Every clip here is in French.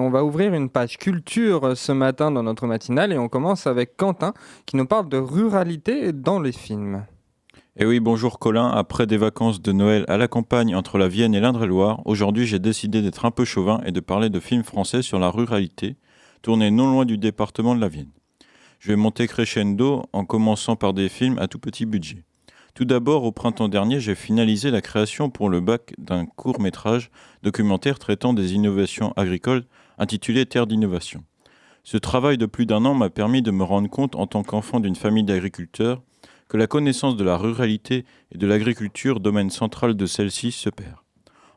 on va ouvrir une page culture ce matin dans notre matinale et on commence avec Quentin qui nous parle de ruralité dans les films. Et oui, bonjour Colin. Après des vacances de Noël à la campagne entre la Vienne et l'Indre-et-Loire, aujourd'hui j'ai décidé d'être un peu chauvin et de parler de films français sur la ruralité, tournés non loin du département de la Vienne. Je vais monter crescendo en commençant par des films à tout petit budget. Tout d'abord, au printemps dernier, j'ai finalisé la création pour le bac d'un court-métrage documentaire traitant des innovations agricoles intitulé Terre d'innovation. Ce travail de plus d'un an m'a permis de me rendre compte, en tant qu'enfant d'une famille d'agriculteurs, que la connaissance de la ruralité et de l'agriculture, domaine central de celle-ci, se perd.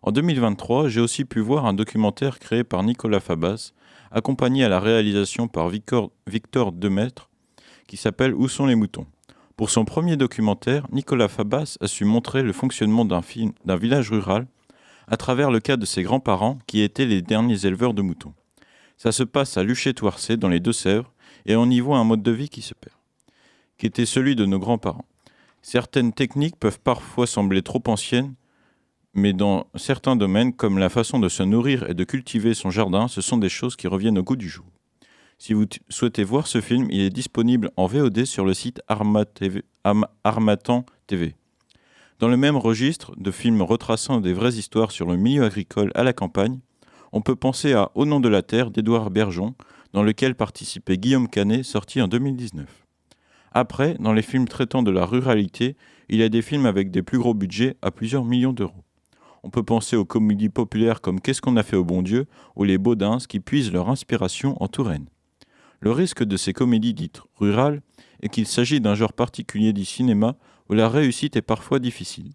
En 2023, j'ai aussi pu voir un documentaire créé par Nicolas Fabas, accompagné à la réalisation par Victor Demaître, qui s'appelle Où sont les moutons ? Pour son premier documentaire, Nicolas Fabas a su montrer le fonctionnement d'un village rural à travers le cas de ses grands-parents qui étaient les derniers éleveurs de moutons. Ça se passe à Luché-Thouarcé, dans les Deux-Sèvres, et on y voit un mode de vie qui se perd, qui était celui de nos grands-parents. Certaines techniques peuvent parfois sembler trop anciennes, mais dans certains domaines, comme la façon de se nourrir et de cultiver son jardin, ce sont des choses qui reviennent au goût du jour. Si vous souhaitez voir ce film, il est disponible en VOD sur le site Harmattan TV. Dans le même registre de films retraçant des vraies histoires sur le milieu agricole à la campagne, on peut penser à Au nom de la terre d'Édouard Bergeon, dans lequel participait Guillaume Canet, sorti en 2019. Après, dans les films traitant de la ruralité, il y a des films avec des plus gros budgets à plusieurs millions d'euros. On peut penser aux comédies populaires comme Qu'est-ce qu'on a fait au bon Dieu ou Les Baudins qui puisent leur inspiration en Touraine. Le risque de ces comédies dites rurales est qu'il s'agit d'un genre particulier du cinéma où la réussite est parfois difficile.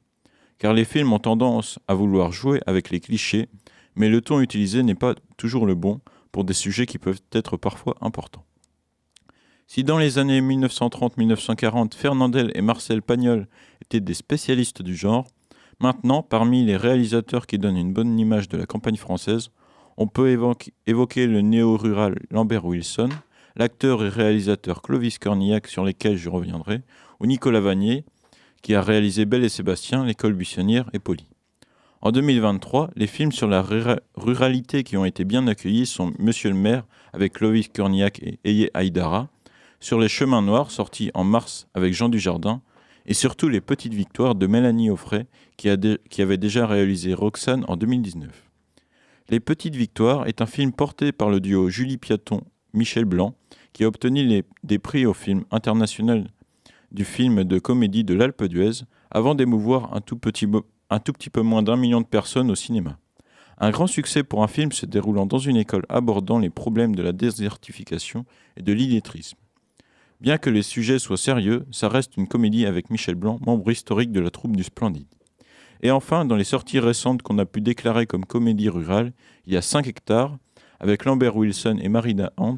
Car les films ont tendance à vouloir jouer avec les clichés, mais le ton utilisé n'est pas toujours le bon pour des sujets qui peuvent être parfois importants. Si dans les années 1930-1940, Fernandel et Marcel Pagnol étaient des spécialistes du genre, maintenant, parmi les réalisateurs qui donnent une bonne image de la campagne française, on peut évoquer le néo-rural Lambert Wilson, l'acteur et réalisateur Clovis Cornillac, sur lesquels je reviendrai, ou Nicolas Vanier, qui a réalisé Belle et Sébastien, L'école buissonnière et Polly. En 2023, les films sur la ruralité qui ont été bien accueillis sont Monsieur le maire avec Clovis Cornillac et Eye Aïdara, Sur les chemins noirs, sorti en mars avec Jean Dujardin, et surtout Les petites victoires de Mélanie Offray, qui avait déjà réalisé Roxane en 2019. Les petites victoires est un film porté par le duo Julie Piaton-Michel Blanc, qui a obtenu des prix au film international du film de comédie de l'Alpe d'Huez, avant d'émouvoir un tout petit peu moins d'1 million de personnes au cinéma. Un grand succès pour un film se déroulant dans une école abordant les problèmes de la désertification et de l'illettrisme. Bien que les sujets soient sérieux, ça reste une comédie avec Michel Blanc, membre historique de la troupe du Splendide. Et enfin, dans les sorties récentes qu'on a pu déclarer comme comédie rurale, il y a 5 hectares, avec Lambert Wilson et Marina Hans,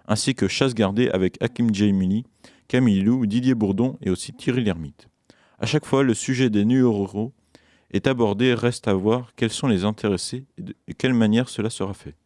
ainsi que Chasse gardée avec Hakim Djimili, Camille Lou, Didier Bourdon et aussi Thierry Lhermitte. À chaque fois, le sujet des néo-ruraux est abordé, reste à voir quels sont les intéressés et de quelle manière cela sera fait.